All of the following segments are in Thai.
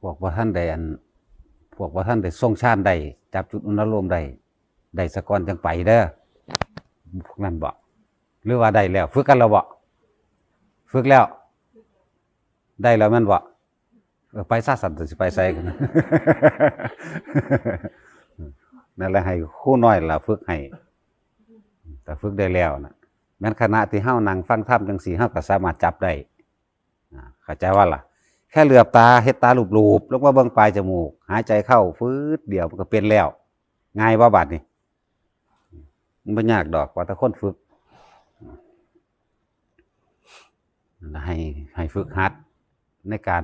พวกว่าท่านใดพวกว่าท่านใดทรงชาติใดจับจุดอุณหภูมิใดสะกอนจังไปเด้อพวกนั้นบอกหรือว่าได้แล้วฝึกกันแล้วบอกฝึกแล้วได้แล้วมันบอกไปซาสันสิไปใส่กันนั่นแหละให้คู่น้อยล่ะฝึกให้แต่ฝึกได้แล้วนะแม้นขณะที่เฮานั่งฟังธรรมจังสี่เฮาก็สามารถจับได้เข้าใจว่าล่ะแค่เหลือบตาเฮ็ดตาลูบๆลงมาเบิ่งปลายจมูกหายใจเข้าฟืดเดียวมันก็เป็นแล้วง่ายบ่บาดนี่มันบ่ยากดอกว่าแต่คนฝึกให้ฝึกหัดในการ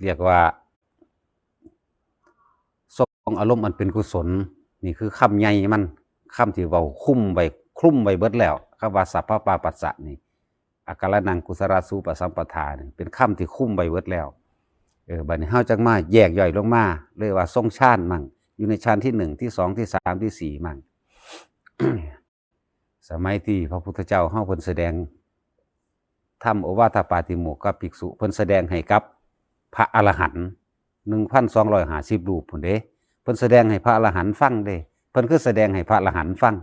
เรียกว่าทรงอารมณ์อันเป็นกุศลนี่คือคำใหญ่มันคำที่เว้าคลุ้มไว้เบิดแล้วคำว่าสัพพะปาปัสสะนี่อาการนังกุศลสูปสัมปทานี่เป็นคำที่คุ้มไว้เบิดแล้วบัดนี้เฮาจักมาแยกย่อยลงมาเลยว่าทรงฌานมั่งอยู่ในฌานที่1ที่2ที่3ที่4มั่ง สมัยที่พระพุทธเจ้าเฮาเพิ่นแสดงธรรมโอวาทปาติโมกข์กับภิกษุเพิ่นแสดงให้กับพระอรหันต์ 1,250 รูปพุ่นเด้เพิ่นแสดงให้พระอรหันต์ฟังเด้เพิ่นคือแสดงให้พระอรหันต์ฟัง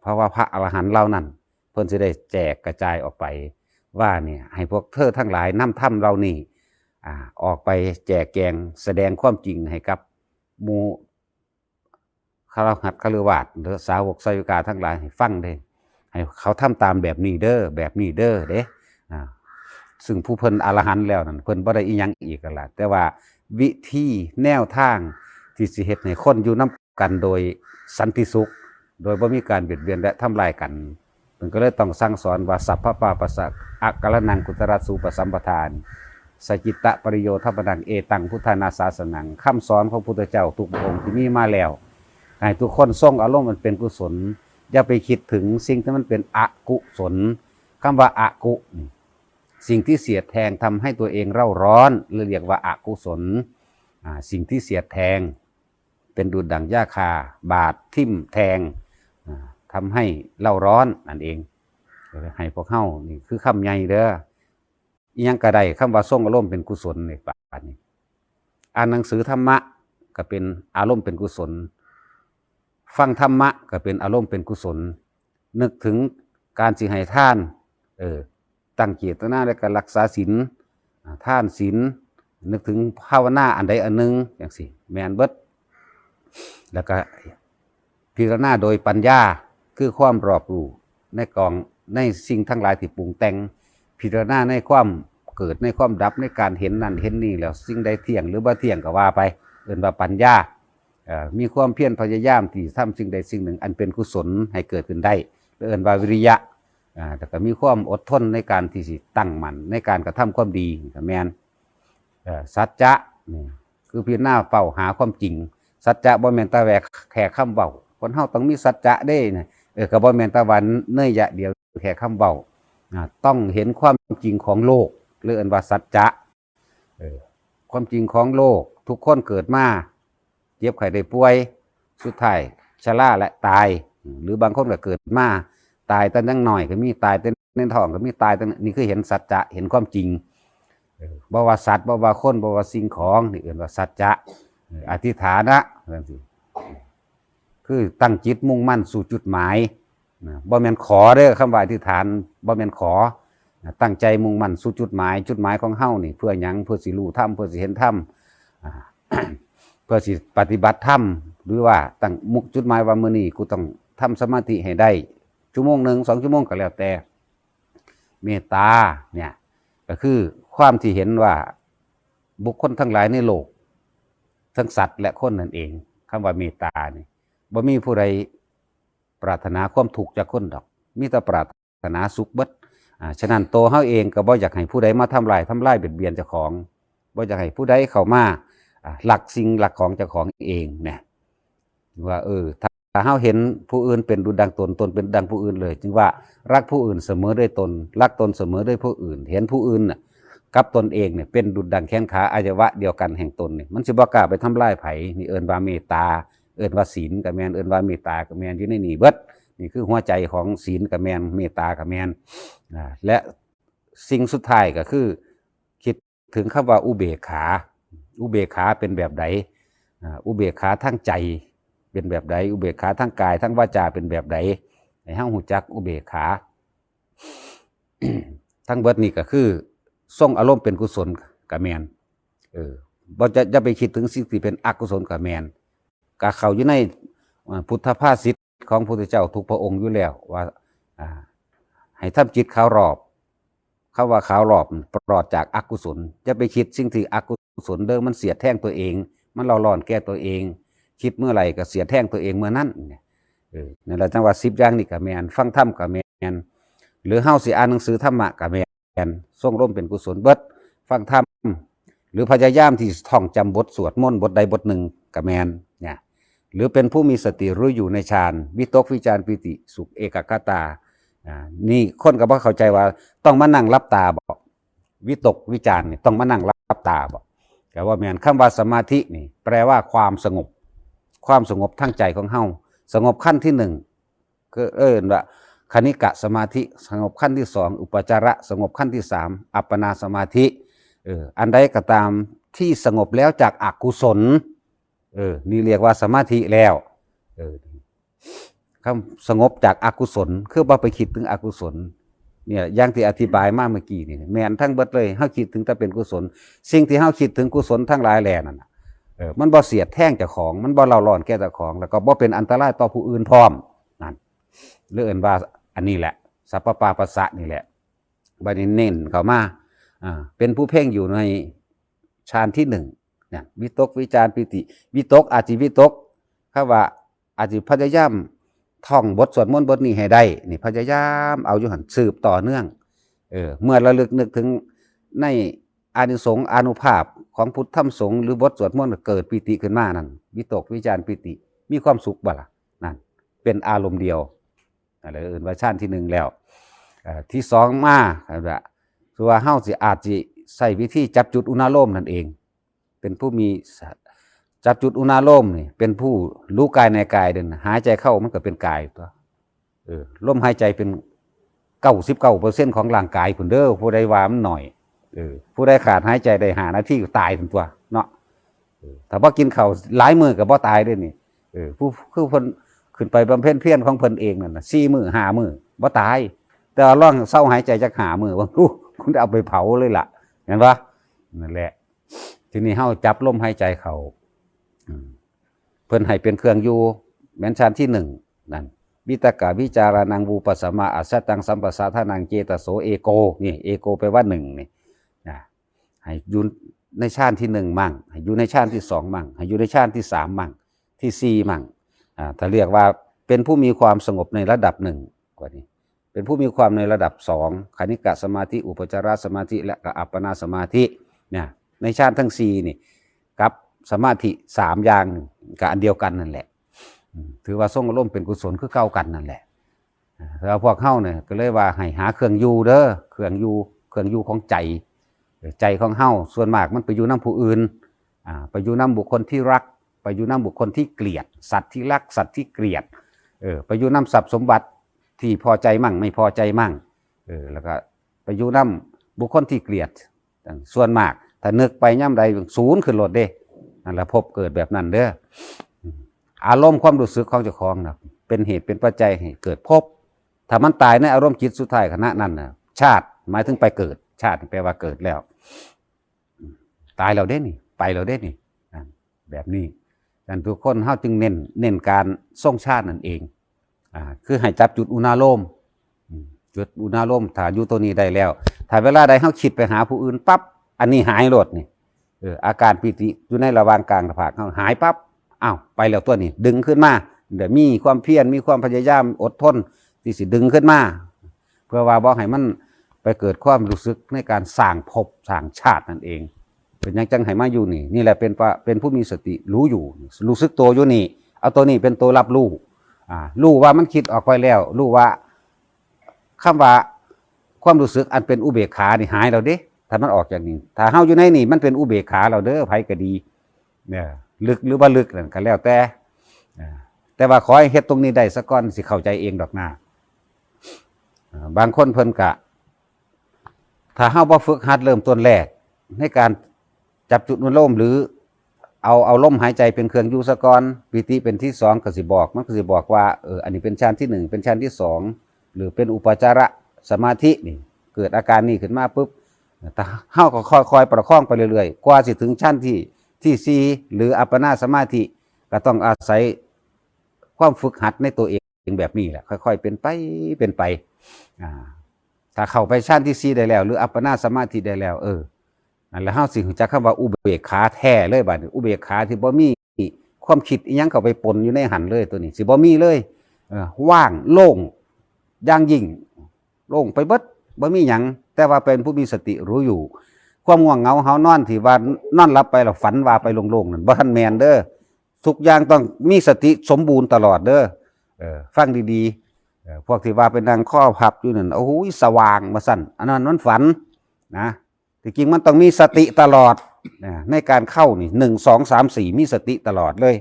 เพราะว่าพระอรหันต์เหล่านั้นเพิ่นสิได้แจกกระจายออกไปว่าเนี่ยให้พวกเธอทั้งหลายนำธรรมเหล่านี้ออกไปแจกแจงแสดงความจริงให้กับหมู่คฤหัสถ์คฤหัสถ์หรือสาวกสาวิกาทั้งหลายให้ฟังเด้ให้เขาทำตามแบบนี้เด้อเด้ซึ่งผู้เพิ่นอรหันต์แล้วนั่นเพิ่นบ่ได้อีหยังอีกกันล่ะแต่ว่าวิธีแนวทางที่สิเฮ็ดให้คนอยู่นำกันโดยสันติสุขโดยบ่มีการเบียดเบียนและทำลายกันเพิ่นก็เลยต้องสั่งสอนว่าสัพพะปาปัสสะอะกะละนังกุตระสูปสัมปทานสจิตตะปริโยทัปนังเอตังพุทธานาสาสนังคำสอนของพระพุทธเจ้าทุกองค์ที่มีมาแล้วให้ทุกคนทรงอารมณ์มันเป็นกุศลอย่าไปคิดถึงสิ่งที่มันเป็นอกุศลคำว่าอกุสิ่งที่เสียดแทงทำให้ตัวเองเร่าร้อนเรียกว่าอกุศลสิ่งที่เสียดแทงเป็นดุจดั่งหญ้าคาบาดทิ่มแทงทำให้เร่าร้อนนั่นเองให้พวกเฮานี่คือคำใหญ่เด้ออีหยังก็ได้คำว่าทรงอารมณ์เป็นกุศลในป่านี้อ่านหนังสือธรรมะก็เป็นอารมณ์เป็นกุศลฟังธรรมะก็เป็นอารมณ์เป็นกุศลนึกถึงการสิให้ทานตั้งเจตนาในการรักษาศีลทานศีลนึกถึงภาวนาอันใดอันหนึ่งอย่างสิแมนเบิดแล้วก็พิจารณาโดยปัญญาคือความรอบรู้ในสิ่งทั้งหลายที่ปรุงแต่งพิจารณาในความเกิดในความดับในการเห็นนั่นเห็นนี่แล้วสิ่งใดเที่ยงหรือบ่เที่ยงก็ว่าไปเอิ้นว่าปัญญามีความเพียรพยายามที่ทำสิ่งใดสิ่งหนึ่งอันเป็นกุศลให้เกิดขึ้นได้เอิ้นว่าวิริยะแต่ก็มีความอดทนในการที่สิตั้งมั่นในการกระทำความดีก็แม่นสัจจะนี่คือพิจารณาเฝ้าหาความจริงสัจจะบ่แม่นแต่แค่คำเว้าคนเฮาต้องมีสัจจะเด้นะก็บ่แม่นแต่ว่าเนื่อยยะเดียวแค่คำเว้าต้องเห็นความจริงของโลกเรียกว่าสัจจะความจริงของโลกทุกคนเกิดมาเจ็บไข้ได้ป่วยสุดท้ายชราและตายหรือบางคนก็เกิดมาตายแต่ยังหน่อยก็มีตายแต่ในท้องก็มีตายแต่นี่คือเห็นสัจจะเห็นความจริงบ่ว่าสัตว์บ่ว่าคนบ่ว่าสิ่งของนี่เรียกว่าสัจจะอธิษฐานะจังซี่คือตั้งจิตมุ่งมั่นสู่จุดหมายบ่แม่นขอเด้อคำว่าอธิษฐานบ่แม่นขอตั้งใจมุ่งมั่นสู่จุดหมายของเฮานี่เพื่อหยังเพื่อสิรู้ธรรมเพื่อสิเห็นธรรมเพื่อสิปฏิบัติธรรมหรือว่าตั้งมุกจุดหมายว่ามื้อนี้กูต้องทำสมาธิให้ได้ชั่วโมงนึง2ชั่วโมงก็แล้วแต่เมตตาเนี่ยก็คือความที่เห็นว่าบุคคลทั้งหลายในโลกทั้งสัตว์และคนนั่นเองคำว่าเมตตานี่บ่มีผู้ใดปรารถนาความทุกข์จากคนดอกมีแต่ปรารถนาสุขเบิดฉะนั้นโตเฮาเองก็บ่อยากให้ผู้ใดมาทำลายเบียดเบียนเจ้าของบ่อยากให้ผู้ใดเข้ามาหลักสิ่งหลักของเจ้าของเองเนี่ยว่าถ้าเฮาเห็นผู้อื่นเป็นดุจดังตนเป็นดังผู้อื่นเลยจึงว่ารักผู้อื่นเสมอด้วยตนรักตนเสมอด้วยผู้อื่นเห็นผู้อื่นน่ะกับตนเองเนี่ยเป็นดุจดังแขนขาอวัยวะเดียวกันแห่งตนเนี่ยมันสิบ่กล้าไปทำลายไผนี่เอิ้นว่าเมตตาเอิ้นว่าศีลก็แม่นเอิ้นว่าเมตตาก็แม่นอยู่ในนี่เบิดนี่คือหัวใจของศีลก็แม่นเมตตาก็แม่นและสิ่งสุดท้ายก็คือคิดถึงคำว่าอุเบกขา อุเบกขาเป็นแบบใดอุเบกขาทางใจเป็นแบบใดอุเบกขาทางกายทางวาจาเป็นแบบใดให้เฮาฮู้จักอุเบกขา ทั้งเบิดนี่ก็คือทรงอารมณ์เป็นกุศลก็แม่นบ่จะไปคิดถึงสิ่งที่เป็นอกุศลก็แม่นก็เข้าอยู่ในพุทธภาษิตของพระพุทธเจ้าทุกพระองค์อยู่แล้วว่าให้ทำจิตขาวรอบคำว่าขาวรอบปลอดจากอกุศลจะไปคิดสิ่งที่อกุศลเดิมมันเสียดแทงตัวเองมันร้อนแก้ตัวเองคิดเมื่อไหร่ก็เสียแท่งตัวเองเมื่อนั้นนี่แหละจังว่า10อย่างนี่ก็แม่นฟังธรรมก็แม่นหรือเฮาสิอ่านหนังสือธรรมะก็แม่นทรงร่มเป็นกุศลเบิดฟังธรรมหรือพยายามที่ท่องจำบทสวดมนต์บทใดบทหนึ่งก็แม่นเนี่ยหรือเป็นผู้มีสติรู้อยู่ในฌานวิตกวิจารปิติสุขเอกคตานี่คนก็บ่เข้าใจว่าต้องมานั่งรับตาบ่วิตกวิจารนี่ต้องมานั่งรับตาบ่แต่ว่าแม่นคำว่าสมาธินี่แปลว่าความสงบทั้งใจของเฮาสงบขั้นที่1ก็ว่าคณิกะสมาธิสงบขั้นที่2อุปจาระสงบขั้นที่3อัปปนาสมาธิอันใดก็ตามที่สงบแล้วจากอกุศลนี่เรียกว่าสมาธิแล้วคำสงบจากอกุศลคือบ่ไปคิดถึงอกุศลเนี่ยอย่างที่อธิบายมาเมื่อกี้นี่แม่นทั้งเบิดเลยเฮาคิดถึงแต่เป็นกุศลสิ่งที่เฮาคิดถึงกุศลทั้งหลายแหล่นั่นน่ะมันบ่เสียดแท่งเจ้าของมันบ่เล่าร้อนแก่เจ้าของแล้วก็บ่เป็นอันตรายต่อผู้อื่นพร้อมนั่นเรื่องว่าอันนี้แหละสัพพปาปัสสะนี่แหละบัดนี้เน้นเข้ามาเป็นผู้เพ่งอยู่ในฌานที่1เนี่ยวิตกวิจารปิติวิตกอาจิวิตกคำว่าอาจิพยายามท่องบทสวดมนต์บทนี้ให้ได้นี่พยายามเอาอยู่หั่นสืบต่อเนื่องเมื่อระลึกนึกถึงในอานิสงส์อานุภาพของพุทธธรรมสงฆ์หรือบทสวดมนต์เกิดปิติขึ้นมานั่นวิตกวิจารปิติมีความสุขบ่ล่ะนั่นเป็นอารมณ์เดียวอะไรอื่นว่าฌานที่1แล้วที่2มาครับคือว่าเฮาสิอาจสิใช้วิธีจับจุดอุณาโลมนั่นเองเป็นผู้มีจับจุดอุณาโลมนี่เป็นผู้รู้กายในกายเดินหายใจเข้ามันก็เป็นกายตัวลมหายใจเป็น99%ของร่างกายพุ่นเด้อผู้ใดว่ามันหน่อยผู้ใดขาดหายใจได้5 นาทีก็ตายทั้งตัวเนาะถ้าบ่กินข้าวหลายมื้อก็บ่ตายเด้นี่ผู้คือเพิ่นขึ้นไปบำเพ็ญเพียรของเพิ่นเองนั่นน่ะ4 มื้อ5 มื้อบ่ตายแต่ลองเซาหายใจจัก5 มื้อว่าคุณเอาไปเผาเลยล่ะเห็นบ่นั่นแหละทีนี้เฮาจับลมหายใจเข้าเพิ่นให้เป็นเครื่องอยู่แม่นฌานที่1นั่นวิตกะวิจารานังวูปัสสมาอัสสตังสัมปสาทานังเจตโสเอโกนี่เอโกแปลว่า1นี่นะให้อยู่ในฌานที่1มั่งให้อยู่ในฌานที่2มั่งให้อยู่ในฌานที่3มั่งที่4มั่งถ้าเรียกว่าเป็นผู้มีความสงบในระดับ1กว่านี้เป็นผู้มีความในระดับ2คณิกะสมาธิอุปจารสมาธิและก็อัปปนาสมาธิเนี่ยในฌานทั้ง4นี่กับสมาธิ3อย่างก็อันเดียวกันนั่นแหละถือว่าทรงอารมณ์เป็นกุศลคือเก่ากันนั่นแหละแล้วพวกเฮาเนี่ยก็เลยว่าให้หาเครื่องอยู่เด้อเครื่องอยู่ของใจของเฮาส่วนมากมันไปอยู่นำผู้อื่นไปอยู่นำบุคคลที่รักไปอยู่นำบุคคลที่เกลียดสัตว์ที่รักสัตว์ที่เกลียดไปอยู่นำทรัพย์สมบัติที่พอใจมั่งไม่พอใจมั่งแล้วก็ไปอยู่นำบุคคลที่เกลียดส่วนมากถ้านึกไปย่ำใดศูนย์ขึ้นรถเด้นั่นแหละพบเกิดแบบนั้นเด้ออารมณ์ความรู้สึกของเจ้าของนะเป็นเหตุเป็นปัจจัยให้เกิดภพถ้ามันตายในอารมณ์จิตสุดท้ายขณะนั้นนะชาติหมายถึงไปเกิดชาติแปลว่าเกิดแล้วตายเราได้นี่ไปเราได้นี่แบบนี้กันทุกคนเฮาจึงเน้นการทรงชาตินั่นเองคือให้จับจุดอุณาโลมจุดอุณาโลมถ้าอยู่ตัวนี้ได้แล้วถ้าเวลาใดเฮาคิดไปหาผู้อื่นปั๊บอันนี้หายโลดนี่อาการปิติอยู่ในระหว่างกลางผากเฮาหายปั๊บอ้าวไปแล้วตัวนี้ดึงขึ้นมาเดี๋ยวมีความเพียรมีความพยายามอดทนที่สิดึงขึ้นมาเพื่อว่าบ่ให้มันไปเกิดความรู้สึกในการสร้างภพสร้างชาตินั่นเองเป็นยังจังให้มาอยู่นี่แหละเป็นผู้มีสติรู้อยู่รู้สึกตัวอยู่นี่เอาตัวนี้เป็นตัวรับรู้รู้ว่ามันคิดออกไปแล้วรู้ว่าคำว่าความรู้สึกอันเป็นอุเบกขานี่หายแล้วเด้ถ้ามันออกจากนี้ถ้าเฮาอยู่ในนี่มันเป็นอุเบกขาเราเด้อไผก็ดีเนี่ยลึกหรือบ่ลึกนั่นก็แล้วแต่ว่าขอให้เฮ็ดตรงนี้ได้ซะก่อนสิเข้าใจเองดอกหน้าบางคนเพิ่นก็ถ้าเฮาบ่ฝึกหัดเริ่มต้นแรกในการ จับจุดอนุโลมหรือเอาลมหายใจเป็นเครื่องอยู่ซะก่อนปิติเป็นที่สองก็สิบอกมันก็สิบอกว่าอันนี้เป็นฌานที่หนึ่งเป็นฌานที่สองหรือเป็นอุปจารสมาธินี่เกิดอาการนี้ขึ้นมาปุ๊บแต่เฮาก็ค่อยๆประคองไปเรื่อยๆกว่าสิถึงฌานที่สี่หรืออัปปนาสมาธิก็ต้องอาศัยความฝึกหัดในตัวเองแบบนี้แหละค่อยๆเป็นไปถ้าเข้าไปฌานที่สี่ได้แล้วหรืออัปปนาสมาธิได้แล้วนั่นแหละเฮาสิรู้จักคำว่าอุเบกขาแท้เลยบัดนี้อุเบกขาที่บ่มีความคิดอีหยังเข้าไปปนอยู่ในหันเลยตัวนี้สิบ่มีเลยว่างโล่งอย่างยิ่งโล่งไปเบิดบ่มีหยังแต่ว่าเป็นผู้มีสติรู้อยู่ความง่วงเหงาเฮานอนที่ว่านอนหลับไปแล้วฝันว่าไปโล่งๆนั่นบ่ทันแม่นเด้อทุกอย่างต้องมีสติสมบูรณ์ตลอดเด้อฟังดีๆพวกที่ว่าเป็นนางข้อพับอยู่นั่นโอ้โหสว่างมาสั่นอันนั้นมันฝันนะที่จริงมันต้องมีสติตลอดในการเข้านี่1 2 3 4มีสติตลอดเลย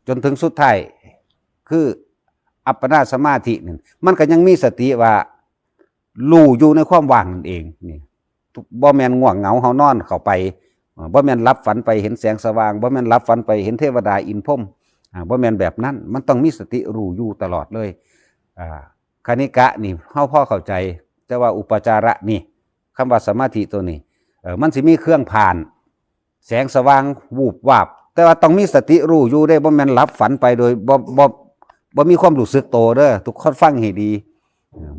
จนถึงสุดท้ายคืออัปปนาสมาธินี่มันก็ยังมีสติว่ารู้อยู่ในความว่างนั่นเองนี่บ่แม่นง่วงเหงาเฮานอนเข้าไปบ่แม่นหลับฝันไปเห็นแสงสว่างบ่แม่นหลับฝันไปเห็นเทวดาอินพรหมบ่แม่นแบบนั้นมันต้องมีสติรู้อยู่ตลอดเลยคณิกะนี่เฮาพอเข้าใจแต่ว่าอุปจาระนี่คำว่าสมาธิตัวนี้มันสิมีเครื่องผ่านแสงสว่างวูบวาบแต่ว่าต้องมีสติรู้อยู่ได้บ่แม่นหลับฝันไปโดยบ่มีความรู้สึกโตเด้อทุกคนฟังให้ดี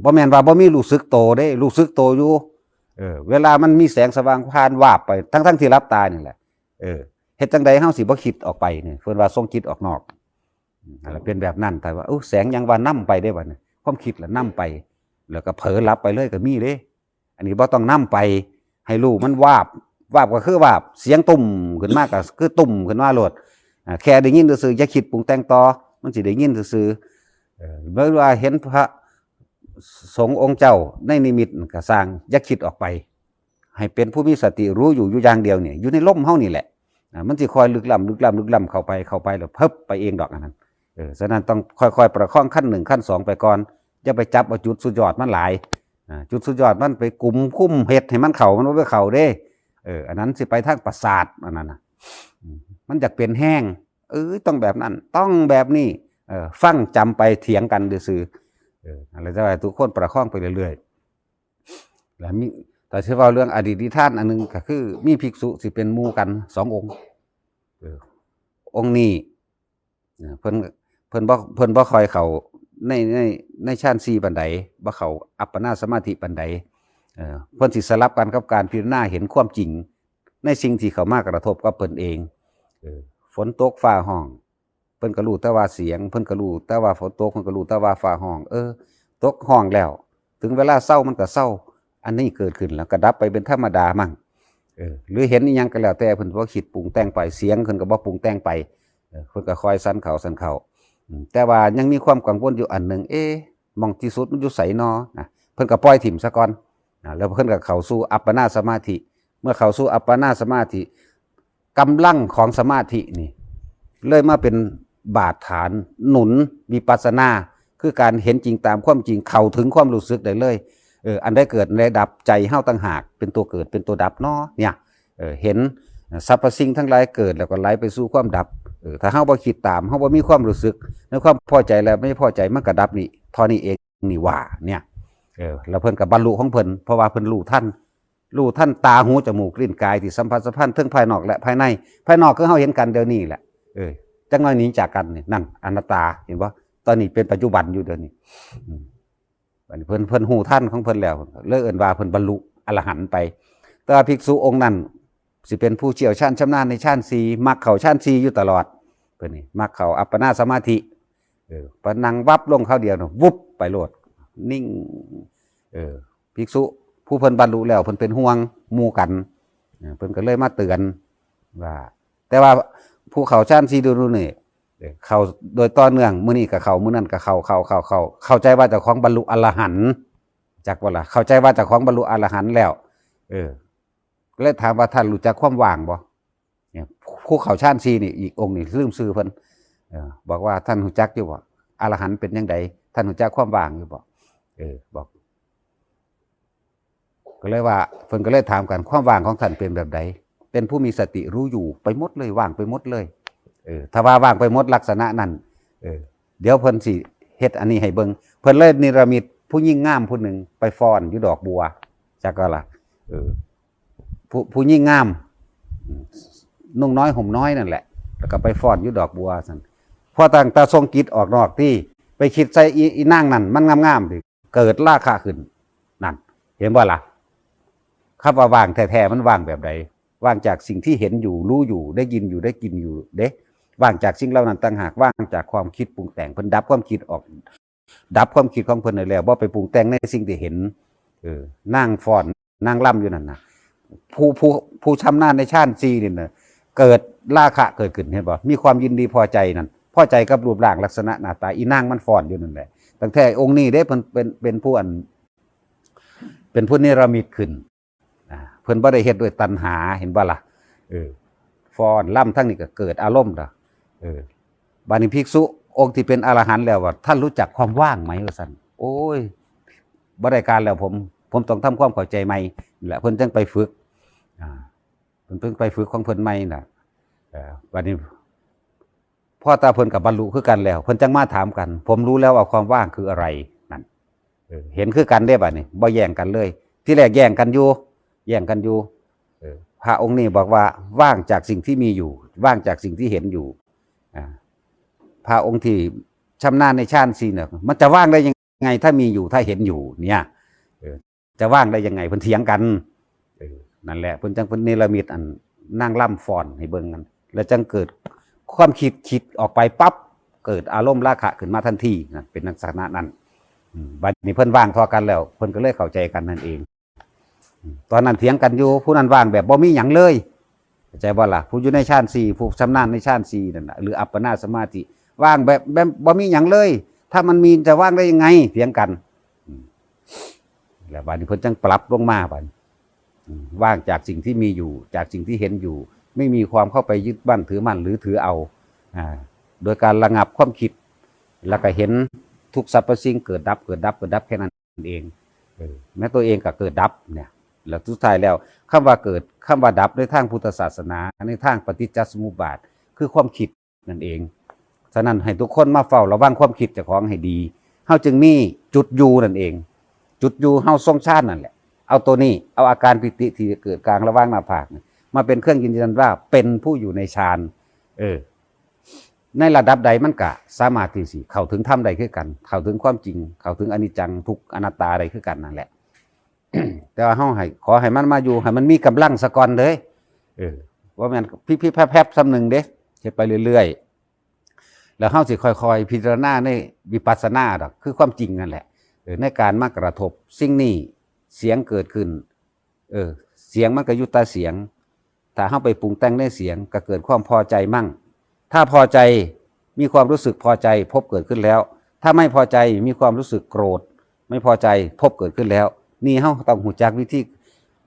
บ่แม่นว่าบ่มีรู้สึกโตเด้รู้สึกโตอยู่เวลามันมีแสงสว่างผ่านวาบไปทั้งที่รับตานี่แหละเฮ็ดจังใดเฮาสิบ่คิดออกไปนี่เพิ่นว่าส่งคิดออกนอกอะไรเป็นแบบนั้นแต่ว่าแสงยังว่านํไปได้บัดนี้ความคิดละนํไปแล้วก็เผลอหลับไปเลยก็มีเด้อันนี้บ่ต้องนํไปให้รู้มันวาบก็คือวาบเสียงตุ่มขึ้นมาก็คือตุ่มขึ้นมาโลดแค่ได้ยินซื่อๆอย่าคิดปรุงแต่งต่อมันสิได้ยินซื่อเมื่อว่าเห็นพระสงฆ์องค์เจ้าในนิมิตก็สร้างอย่าคิดออกไปให้เป็นผู้มีสติรู้อยู่อย่างเดียวเนี่ยอยู่ในลมเฮานี่แหละมันสิคอยลึกล้ำเข้าไปแล้วเพิบไปเองดอกอันนั้นฉะนั้นต้องค่อยๆประคองขั้น1ขั้น2ไปก่อนอย่าไปจับเอาจุดสุดยอดมันหลายจุดสุดยอดมันไปกุมคุ้มเฮ็ดให้มันเข้ามันบ่ไปเข้าเด้อันนั้นสิไปทางประสาทอันนั้นน่ะมันอยากเป็นแห้งต้องแบบนั้นต้องแบบนี้ฟังจำไปเถียงกันซื่ออะไรจะไปทุกคนประคองไปเรื่อยๆแล้วมีแต่ที่ว่าเรื่องอดีตนิทานอันนึงก็คือมีภิกษุสิเป็นหมู่กัน2 องค์องค์นี้เพิ่นบ่ค่อยเข้าในฌาน4ปานใดบ่เข้าอัปปนาสมาธิปานใดเพิ่นสิสลับกันกับการพิจารณาเห็นความจริงในสิ่งที่เข้ามากระทบกับเพิ่นเองฝนตกฟ้าห้องเพิ่นก็รู้แต่ว่าเสียงเพิ่นก็รู้แต่ว่าฝนตกเพิ่นก็รู้แต่ว่าฟ้าห้องตกห้องแล้วถึงเวลาเศร้ามันก็เศร้าอันนี้เกิดขึ้นแล้วก็ดับไปเป็นธรรมดามั่งหรือเห็นอีหยังก็แล้วแต่เพิ่นบ่คิดปรุงแต่งไปเสียงเพิ่นก็บ่ปรุงแต่งไปเพิ่นก็คอยสั่นเขาแต่ว่ายังมีความกังวลอยู่อันหนึ่งมองที่สุดมันอยู่ไสนอนะเพิ่นก็ปล่อยถิ่มซะก่อนแล้วเพิ่นก็เข้าสู่อัปปนาสมาธิเมื่อเข้าสู่อัปปนาสมาธิกำลังของสมาธินี่เลยมาเป็นบาดฐานหนุนวิปัสสนาคือการเห็นจริงตามความจริงเข้าถึงความรู้สึกได้เลยอันได้เกิดได้ดับใจเฮาต่างหากเป็นตัวเกิดเป็นตัวดับเนาะเนี่ยเห็นสรรพสิ่งทั้งหลายเกิดแล้วก็ไหลไปสู่ความดับถ้าเฮาบ่คิดตามเฮาบ่มีความรู้สึกในความพอใจแล้วไม่พอใจมันก็ดับนี่เท่านี้เองนี่ว่าเนี่ยแล้วเพิ่นก็บรรลุของเพิ่นเพราะว่าเพิ่นรู้ท่านตาหูจมูกลิ้นกายที่สัมผัสสัมพันธ์ทั้งภายนอกและภายในภายนอกคือเฮาเห็นกันเดี๋ยวนี้แหละจังน้อยหนีจากกันนี่นั่นอนัตตาเห็นบ่ตอนนี้เป็นปัจจุบันอยู่เดี๋ยวนี้เพิ่นหูท่านของเพิ่นแล้วเลยเอิ้นว่าเพิ่นบรรลุอรหันต์ไปแต่ว่าภิกษุองค์นั้นสิเป็นผู้เชี่ยวชาญชำนาญในฌาน4มักเข้าฌาน4อยู่ตลอดเพิ่นนี่มักเข้าอัปปนาสมาธิพอนั่งวับลงเข้าเดียววุบไปโลดนิ่งภิกษุผู้เพิ่นบรรลุแล้วเพิ่นเป็นห่วงหมู่กันเพิ่นก็เลยมาเตือนว่าแต่ว่าผู้เข้าฌาน4ดูนี่เข้าโดยต่อเนื่องมื้อนี้ก็เข้ามื้อนั้นก็เข้าใจว่าเจ้าของบรรลุอรหันต์จักว่าล่ะเข้าใจว่าเจ้าของบรรลุอรหันต์แล้วก็เลยถามว่าท่านรู้จักความว่างบ่เนี่ยผู้เข้าฌาน4นี่อีกองค์นี่ลืมชื่อเพิ่นบอกว่าท่านรู้จักอยู่บ่อรหันต์เป็นจังไดท่านรู้จักความว่างอยู่บ่บอกก็เลยว่าเพิ่นก็เลยถามกันความว่างของท่านเป็นแบบใด เป็นผู้มีสติรู้อยู่ไปหมดเลยว่างไปหมดเลยถ้าว่าว่างไปหมดลักษณะนั้นเดี๋ยวเพิ่นสิเฮ็ดอันนี้ให้เบิ่งเพิ่นเลยนิรมิตผู้ยิ่งงามผู้หนึ่งไปฟ้อนอยู่ดอกบัวจักก็ล่ะผู้ยิ่งงามนุ่งน้อยห่มน้อยนั่นแหละแล้วก็ไปฟ้อนอยู่ดอกบัวซั่นพอตั้งตาทรงกิจออกนอกที่ไปคิดใส่อีนางนั่นมันงามๆดิเกิดราคะขึ้นนั่นเห็นบ่ล่ะครับว่าว่างแท้ๆมันว่างแบบใดว่างจากสิ่งที่เห็นอยู่รู้อยู่ได้ยินอยู่ได้กินอยู่เด้ว่างจากสิ่งเหล่านั้นต่างหากว่างจากความคิดปรุงแต่งเพิ่นดับความคิดออกดับความคิดของเพิ่นได้แล้วบ่ไปปรุงแต่งในสิ่งที่เห็นนั่งฟ้อนนั่งล่ำอยู่นั่นน่ะผู้ชำนาญในฌาน4นี่น่ะเกิดราคะเกิดขึ้นเห็นบ่มีความยินดีพอใจนั่นพอใจกับรูปร่างลักษณะหน้าตาอีนางมันฟ้อนอยู่นั่นแหละตั้งแต่องค์นี้เด้เพิ่นเป็นผู้เป็นผู้เนรมิตขึ้นเพิ่นบ่ได้เฮ็ดด้วยตัณหาเห็นบ่ล่ะฟ้อนล่ำทั้งนี้ก็เกิดอารมณ์ล่ะบัดนี้ภิกษุองค์ที่เป็นอรหันต์แล้วว่าท่านรู้จักความว่างไหมว่าซั่นโอ้ยบ่ได้การแล้วผมต้องทำความเข้าใจใหม่นี่แหละเพิ่นจึงไปฝึกเพิ่นไปฝึกของเพิ่นใหม่น่ะบัดนี้พ่อตาเพิ่นกับบรรลุคือกันแล้วเพิ่นจังมาถามกันผมรู้แล้วว่าความว่างคืออะไรนั่นเห็นคือกันได้บัดนี้บ่แย่งกันเลยที่แรกแย่งกันอยู่พระองค์นี้บอกว่าว่างจากสิ่งที่มีอยู่ว่างจากสิ่งที่เห็นอยู่พระองค์ที่ชำนาญในฌาน4เนี่ยมันจะว่างได้ยังไงถ้ามีอยู่ถ้าเห็นอยู่เนี่ยจะว่างได้ยังไงเพิ่นเถียงกันนั่นแหละเพิ่นจังเพิ่นเนรมิตอันนั่งล่ำฟ้อนให้เบิ่งกันแล้วจังเกิดความคิดออกไปปั๊บเกิดอารมณ์ราคะขึ้นมาทันทีนะเป็นลักษณะนั้นบัดนี้เพิ่นว่างทอกันแล้วเพิ่นก็เลยเข้าใจกันนั่นเองตอนนั้นเถียงกันอยู่ผู้นั้นว่างแบบบ่มีหยังเลยเข้าใจบ่ล่ะผู้อยู่ในฌาน4ผู้ชำนาญในฌาน4นั่นน่ะหรืออัปปนาสมาธิว่างแบบบ่มีหยังเลยถ้ามันมีจะว่างได้ยังไงเถียงกันแล้วบัดนี้เพิ่นจังปรับลงมาบัดว่างจากสิ่งที่มีอยู่จากสิ่งที่เห็นอยู่ไม่มีความเข้าไปยึดมั่นถือมั่นหรือถือเอาโดยการระงับความคิดแล้วก็เห็นทุกสรรพสิ่งเกิดดับแค่นั้นเองแม้ตัวเองก็เกิดดับเนี่ยแล้วสุดท้ายแล้วคำว่าเกิดคำว่าดับในทางพุทธศาสนาในทางปฏิจจสมุปบาทคือความคิดนั่นเองฉะนั้นให้ทุกคนมาเฝ้าระวังความคิดเจ้าของให้ดีเฮาจึงมีจุดอยู่นั่นเองจุดอยู่เฮาทรงฌานนั่นแหละเอาตัวนี้เอาอาการปิติที่เกิดกลางระหว่างหน้าผากมาเป็นเครื่องยืนยันว่าเป็นผู้อยู่ในฌานในระดับใดมันก็สามารถที่สิเข้าถึงธรรมใดคือกันเข้าถึงความจริงเข้าถึงอนิจจังทุกข์อนัตตาใดคือกันนั่นแหละ แต่ว่าเฮาให้ขอให้มันมาอยู่ให้มันมีกำลังซะก่อนเด้ว่าแม่นพี่แพบๆซ้ำนึงเด้เฮ็ดไปเรื่อยๆแล้วเฮาสิค่อยๆพิจารณาในวิปัสสนาดอกคือความจริงนั่นแหละในการมากระทบสิ่งนี้เสียงเกิดขึ้นเสียงมันก็อยู่ตาเสียงถ้าเฮาไปปรุงแต่งในเสียงก็เกิดความพอใจมั่งถ้าพอใจมีความรู้สึกพอใจพบเกิดขึ้นแล้วถ้าไม่พอใจมีความรู้สึกโกรธไม่พอใจพบเกิดขึ้นแล้วนี่เฮาต้องรู้จักวิธี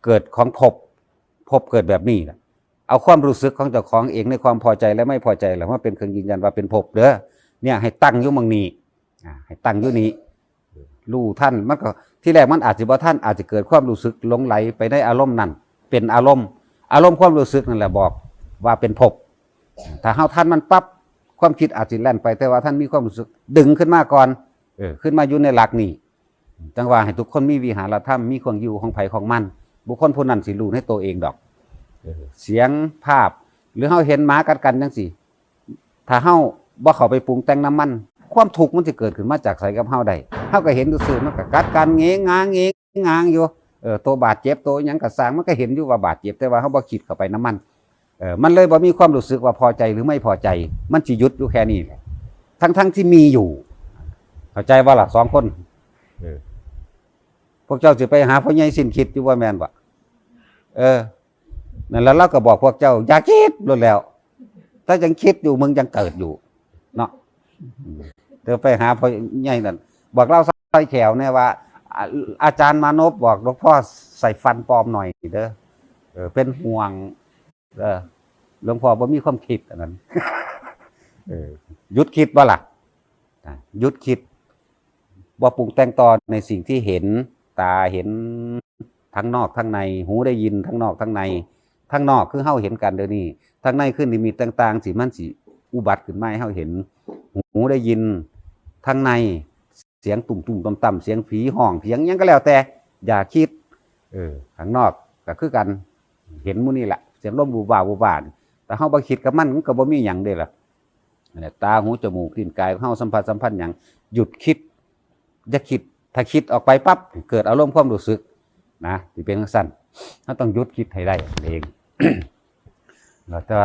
เกิดของพบเกิดแบบนี้นะเอาความรู้สึกของเจ้าของเองในความพอใจและไม่พอใจแล้วว่าเป็นเครื่องยืนยันว่าเป็นภพเด้อเนี่ยให้ตั้งอยู่มั่งนี้ให้ตั้งอยู่นี้รู้ท่านมันก็ที่แรกมันอาจจะบ่ท่านอาจจะเกิดความรู้สึกหลงไหลไปในอารมณ์นั้นเป็นอารมณ์ความรู้สึกนั่นแหละบอกว่าเป็นภพถ้าเฮาท่านมันปั๊บความคิดอาจจะแล่นไปแต่ว่าท่านมีความรู้สึกดึงขึ้นมาก่อนขึ้นมาอยู่ในหลักนี้จังว่าให้ทุกคนมีวิหารธรรมมีความอยู่ของไผของมันบุคคลผู้นั้นสิรู้ในตัวเองดอกเสียงภาพหรือเฮาเห็นหมากัดกันจังซี่ถ้าเฮาบ่เข้าไปปรุงแต่งน้ำมันความทุกข์มันจะเกิดขึ้นมาจากไสกับเฮาได้เฮาก็เห็นซื่อๆมันก็กัดกันเงงางอยู่ตัวบาดเจ็บตัวหยังก็สร้างมันก็เห็นอยู่ว่าบาดเจ็บแต่ว่าเฮาบ่คิดเข้าไปน้ำมันมันเลยบ่มีความรู้สึกว่าพอใจหรือไม่พอใจมันสิหยุดอยู่แค่นี้แหละทั้งที่มีอยู่เข้าใจบ่ล่ะ2คนพวกเจ้าสิไปหาพ่อใหญ่สิ้นคิดอยู่ว่าแม่นบ่นั่นแล้วเราก็บอกพวกเจ้าอย่าคิดโลดแล้วถ้ายังคิดอยู่มึงยังเกิดอยู่เนาะเธอไปหาพ่อใหญ่นั่นบอกเราใส่แขวเนี่ยว่าอาจารย์มานพบอกหลวงพ่อใส่ฟันปลอมหน่อยเด้อเป็นห่วงหลวงพ่อบ่มีความคิดอันนั้นหยุดคิดบ่ล่ะหยุดคิดบ่ปรุงแต่งต่อในสิ่งที่เห็นตาเห็นทั้งนอกทั้งในหูได้ยินทั้งนอกทั้งใน ทางนอกคือเฮาเห็นกันเดี๋ยวนี้ทางในคือนิมิตต่างๆสิมันสิอุบัติขึ้นมาให้เฮาเห็นหูได้ยินทางในเสียงตุ่มๆต่ำๆเสียงผีห้องเสียงหยังก็แล้วแต่อย่าคิดข้างนอกก็คือกันเห็นหมู่นี่แหละเสียงลมบูบ่าบูบ่าแต่เฮาบ่คิดกับมันก็บ่มีหยังเด้ล่ะตาหูจมูกลิ้นกายเฮาสัมผัสสัมพันธ์หยังหยุดคิดอย่าคิดถ้าคิดออกไปปั๊บเกิดอารมณ์ความรู้สึกนะที่เป็นจังซั่นเฮาต้องหยุดคิดให้ได้เอง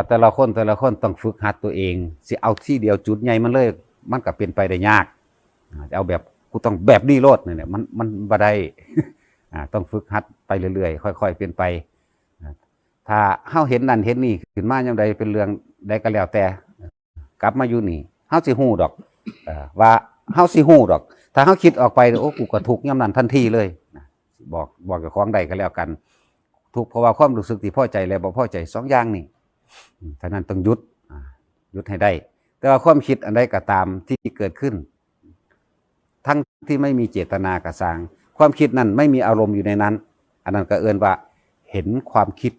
แต่ละคนต้องฝึกหัดตัวเองสิเอาที่เดียวจุดใหญ่มันเลยมันก็เป็นไปได้ยากจะเอาแบบกูต้องแบบนี้โลดเนี่ยมันบ่ได้ ต้องฝึกหัดไปเรื่อยๆค่อยๆเป็นไปถ้าเฮาเห็นนั่นเห็นนี่ขึ้นมายามใดเป็นเรื่องใดก็แล้วแต่กลับมาอยู่นี่เฮาสิฮู้ดอกว่าเฮาสิฮู้ดอกถ้าเฮาคิดออกไปโอ้กูก็ทุกข์ยามนั้นทันทีเลยบอกกับของใดก็แล้วกันทุกข์เพราะว่าความรู้สึกที่พอใจและบ่พอใจ2อย่างนี่ฉะนั้นต้องหยุดให้ได้แต่ว่าความคิดอันใดก็ตามที่เกิดขึ้นทั้งที่ไม่มีเจตนากระสร้างความคิดนั้นไม่มีอารมณ์อยู่ในนั้นอันนั้นก็เอิ้นว่าเห็นความคิด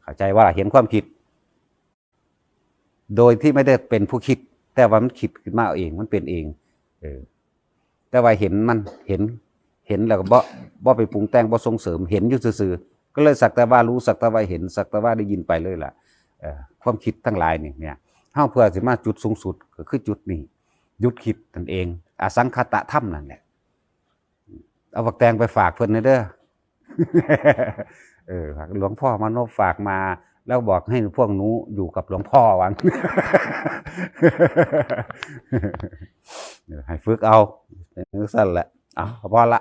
เข้าใจว่าเห็นความคิดโดยที่ไม่ได้เป็นผู้คิดแต่ว่ามันคิดขึ้นมาเองมันเป็นเองแต่ว่าเห็นมันเห็นแล้วก็บ่ไปปรุงแต่งบ่ส่งเสริมเห็นอยู่ซื่อๆก็เลยสักแต่ว่ารู้สักแต่ว่าเห็นสักแต่ว่าได้ยินไปเลยล่ะความคิดทั้งหลายนี่เนี่ยเฮาเพื่อสิมาจุดสูงสุดก็คือจุดนี้หยุดคิดนั่นเองอสังขตธรรมนั่นแหละเอาบักแตงไปฝากเพิ่นเด้อ หลวงพ่อมานพฝากมาแล้วบอกให้พวกหนูอยู่กับหลวงพ่อวัง ให้ฝึกเอาเป็นสั้นแหละพอละ